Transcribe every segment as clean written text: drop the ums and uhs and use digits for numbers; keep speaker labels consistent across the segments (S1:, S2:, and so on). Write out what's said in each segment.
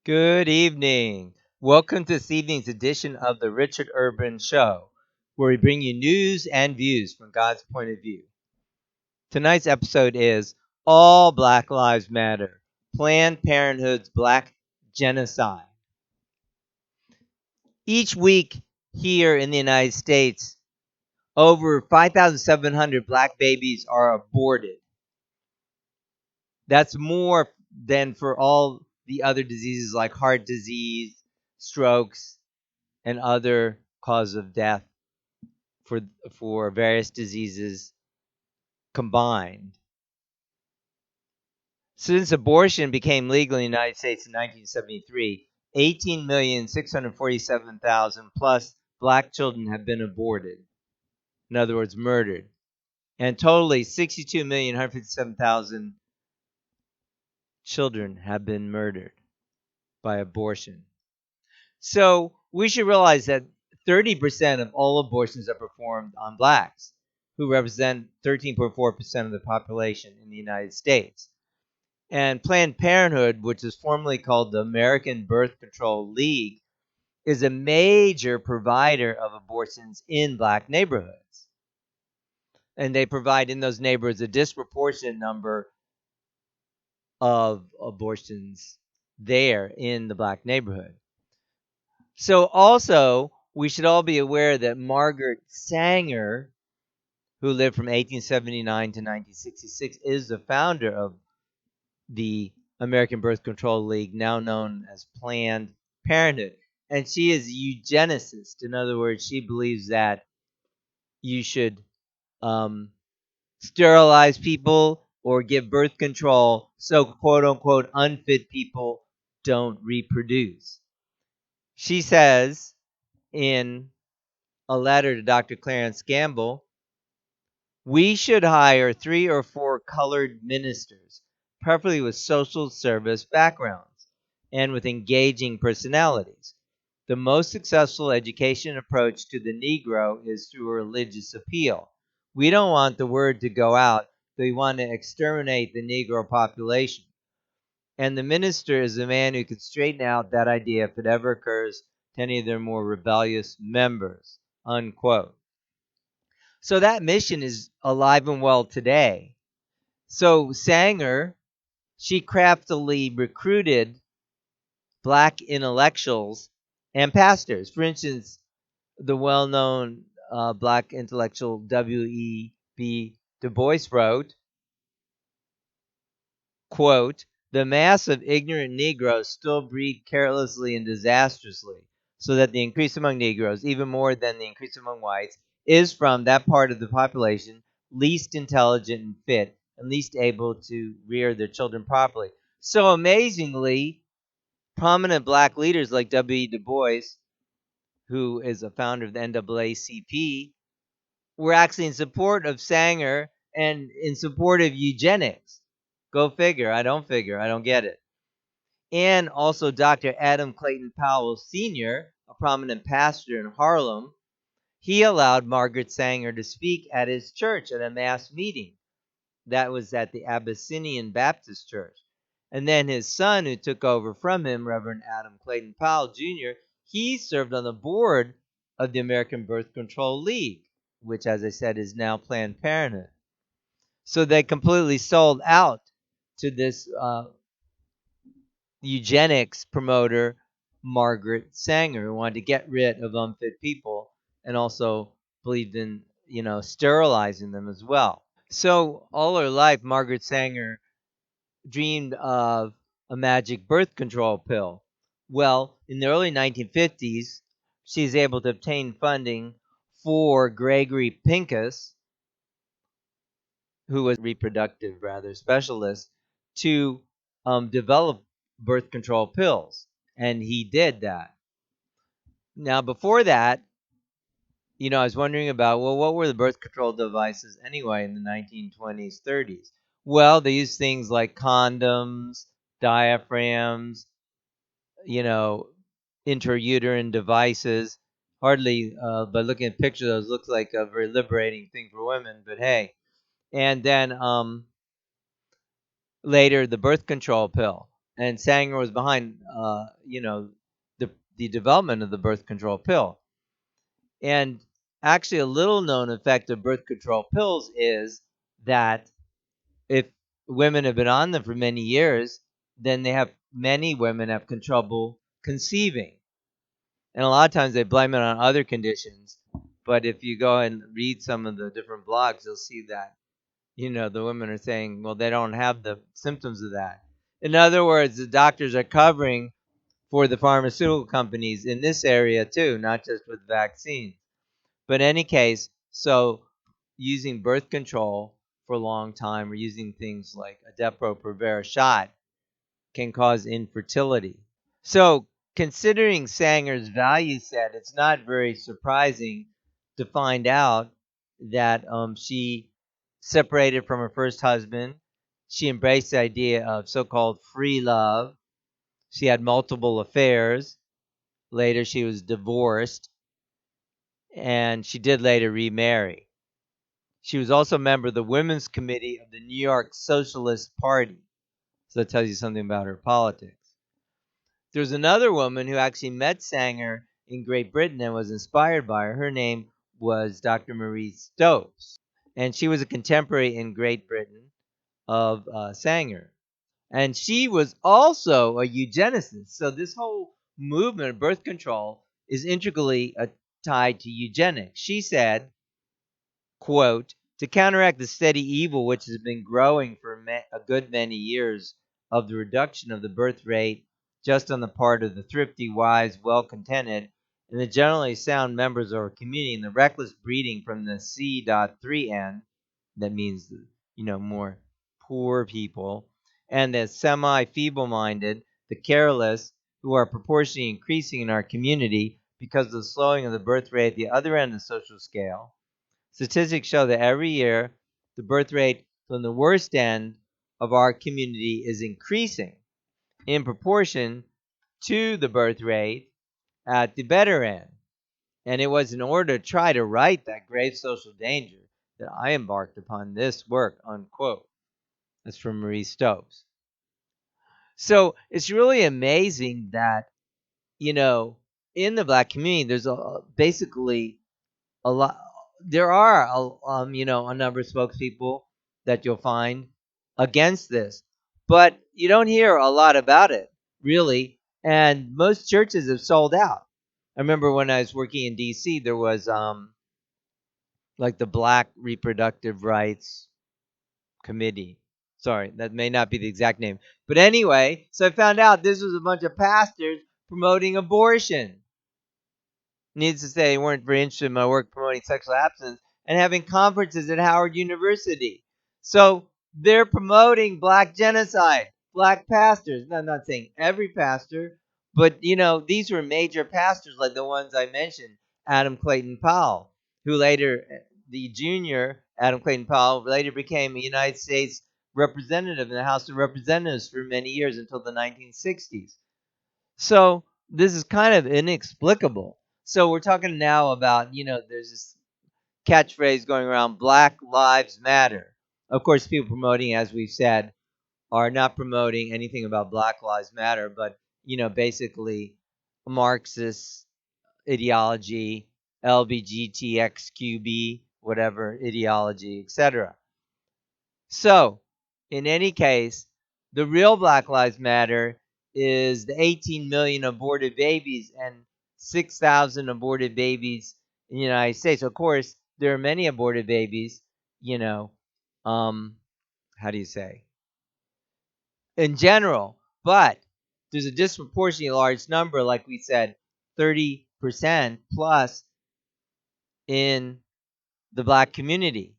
S1: Good evening. Welcome to this evening's edition of the Richard Urban Show, where we bring you news and views from God's point of view. Tonight's episode is All Black Lives Matter, Planned Parenthood's Black Genocide. Each week here in the United States, over 5,700 black babies are aborted. That's more than for all the other diseases like heart disease, strokes, and other cause of death for various diseases combined. Since abortion became legal in the United States in 1973, 18,647,000 plus black children have been aborted. In other words, murdered. And totally 62,157,000 children have been murdered by abortion. So we should realize that 30% of all abortions are performed on blacks, who represent 13.4% of the population in the United States. And Planned Parenthood, which is formerly called the American Birth Control League, is a major provider of abortions in black neighborhoods. And they provide in those neighborhoods a disproportionate number of abortions there in the black neighborhood. So also, we should all be aware that Margaret Sanger, who lived from 1879 to 1966, is the founder of the American Birth Control League, now known as Planned Parenthood. And she is a eugenicist. In other words, she believes that you should sterilize people or give birth control so quote unquote unfit people don't reproduce. She says in a letter to Dr. Clarence Gamble, we should hire 3 or 4 colored ministers, preferably with social service backgrounds and with engaging personalities. The most successful education approach to the Negro is through a religious appeal. We don't want the word to go out that we want to exterminate the Negro population. And the minister is a man who could straighten out that idea if it ever occurs to any of their more rebellious members, unquote. So that mission is alive and well today. So Sanger, she craftily recruited black intellectuals and pastors. For instance, the well-known black intellectual W.E.B. Du Bois wrote, quote, the mass of ignorant Negroes still breed carelessly and disastrously, so that the increase among Negroes, even more than the increase among whites, is from that part of the population least intelligent and fit, and least able to rear their children properly. So amazingly, prominent black leaders like W.E. Du Bois, who is a founder of the NAACP, were actually in support of Sanger and in support of eugenics. Go figure. I don't figure. I don't get it. And also Dr. Adam Clayton Powell Sr., a prominent pastor in Harlem, he allowed Margaret Sanger to speak at his church at a mass meeting. That was at the Abyssinian Baptist Church. And then his son, who took over from him, Reverend Adam Clayton Powell Jr., he served on the board of the American Birth Control League, which, as I said, is now Planned Parenthood. So they completely sold out to this eugenics promoter, Margaret Sanger, who wanted to get rid of unfit people and also believed in, sterilizing them as well. So all her life, Margaret Sanger dreamed of a magic birth control pill. Well, in the early 1950s, she was able to obtain funding for Gregory Pincus, who was a reproductive specialist, to develop birth control pills, and he did that. Now, before that, I was wondering about, well, what were the birth control devices anyway in the 1920s, 30s? Well, they used things like condoms, diaphragms, intrauterine devices. Hardly, by looking at pictures, those looks like a very liberating thing for women, but hey. And then later, the birth control pill. and Sanger was behind, the development of the birth control pill. And actually, a little known effect of birth control pills is that if women have been on them for many years, then many women have trouble conceiving. And a lot of times they blame it on other conditions. But if you go and read some of the different blogs, you'll see that, the women are saying, well, they don't have the symptoms of that. In other words, the doctors are covering for the pharmaceutical companies in this area too, not just with vaccines. But in any case, so using birth control for a long time or using things like a Depo-Provera shot can cause infertility. So, considering Sanger's value set, it's not very surprising to find out that she separated from her first husband. She embraced the idea of so-called free love. She had multiple affairs. Later, she was divorced, and she did later remarry. She was also a member of the Women's Committee of the New York Socialist Party. So that tells you something about her politics. There's another woman who actually met Sanger in Great Britain and was inspired by her. Her name was Dr. Marie Stopes, and she was a contemporary in Great Britain of Sanger. And she was also a eugenicist. So this whole movement of birth control is integrally tied to eugenics. She said, quote, to counteract the steady evil which has been growing for a good many years of the reduction of the birth rate just on the part of the thrifty, wise, well-contented, and the generally sound members of our community, and the reckless breeding from the C.3N, that means, more poor people, and the semi-feeble-minded, the careless, who are proportionally increasing in our community because of the slowing of the birth rate at the other end of the social scale. Statistics show that every year the birth rate from the worst end of our community is increasing in proportion to the birth rate at the better end. And it was in order to try to right that grave social danger that I embarked upon this work, unquote. That's from Marie Stopes. So it's really amazing that, in the black community, there's basically a lot. There are a number of spokespeople that you'll find against this, but you don't hear a lot about it really, and most churches have sold out. I remember when I was working in DC, there was like the Black Reproductive Rights Committee. Sorry, that may not be the exact name, but anyway, so I found out this was a bunch of pastors promoting abortion. Needless to say, they weren't very interested in my work promoting sexual abstinence and having conferences at Howard University. So they're promoting black genocide, black pastors. No, I'm not saying every pastor, but these were major pastors like the ones I mentioned, Adam Clayton Powell, who later, the junior Adam Clayton Powell, later became a United States representative in the House of Representatives for many years until the 1960s. So this is kind of inexplicable. So we're talking now about, there's this catchphrase going around, Black Lives Matter. Of course, people promoting, as we've said, are not promoting anything about Black Lives Matter, but, basically Marxist ideology, LBGTXQB, whatever ideology, etc. So, in any case, the real Black Lives Matter is the 18 million aborted babies and 6,000 aborted babies in the United States. Of course, there are many aborted babies, you know, how do you say, in general, but there's a disproportionately large number, like we said, 30% plus in the black community.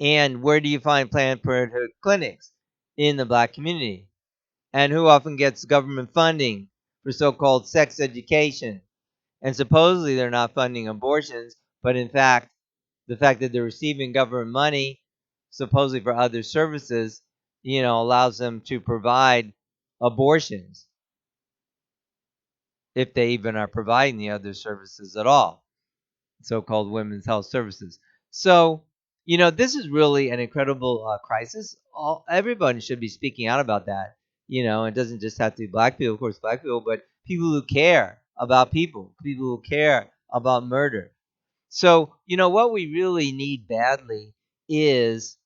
S1: And where do you find Planned Parenthood clinics? In the black community. And who often gets government funding for so-called sex education? And supposedly they're not funding abortions, but in fact, the fact that they're receiving government money, supposedly for other services, allows them to provide abortions, if they even are providing the other services at all, so-called women's health services. So, this is really an incredible crisis. Everybody should be speaking out about that. It doesn't just have to be black people, of course, black people, but people who care about people who care about murder. So, what we really need badly is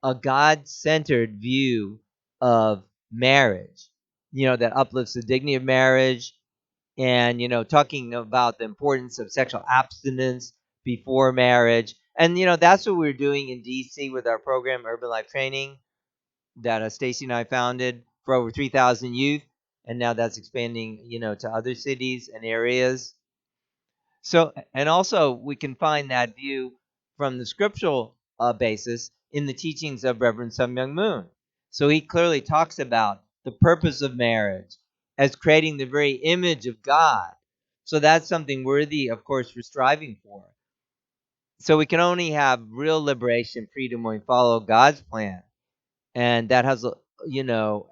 S1: a God centered view of marriage, that uplifts the dignity of marriage and, talking about the importance of sexual abstinence before marriage. And, that's what we're doing in DC with our program, Urban Life Training, that Stacy and I founded for over 3,000 youth. And now that's expanding, to other cities and areas. So, and also we can find that view from the scriptural basis in the teachings of Reverend Sun Myung Moon. So he clearly talks about the purpose of marriage as creating the very image of God. So that's something worthy, of course, for striving for. So we can only have real liberation, freedom when we follow God's plan, and that has, you know,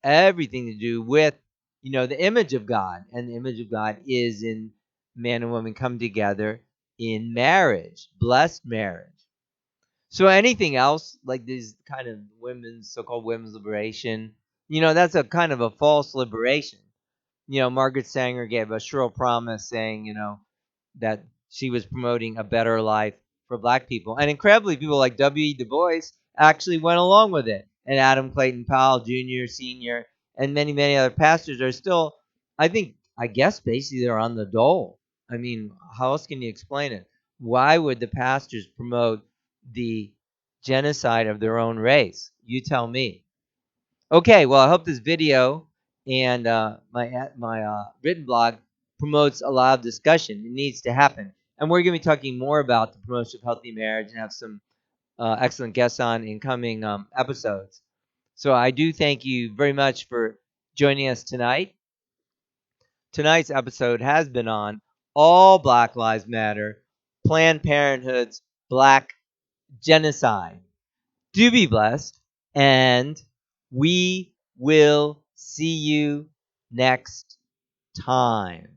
S1: everything to do with the image of God, and the image of God is in man and woman come together in marriage, blessed marriage. So anything else like these kind of women's so-called women's liberation, that's a kind of a false liberation. Margaret Sanger gave a shrill promise saying, that she was promoting a better life for black people. And incredibly, people like W.E. Du Bois actually went along with it. And Adam Clayton Powell, Jr., Sr., and many, many other pastors are still, I guess, basically they're on the dole. I mean, how else can you explain it? Why would the pastors promote the genocide of their own race? You tell me. Okay, well, I hope this video and my written blog promotes a lot of discussion. It needs to happen, and we're going to be talking more about the promotion of healthy marriage and have some excellent guests on in coming episodes. So I do thank you very much for joining us tonight. Tonight's episode has been on All Black Lives Matter, Planned Parenthood's Black Genocide. Do be blessed, and we will see you next time.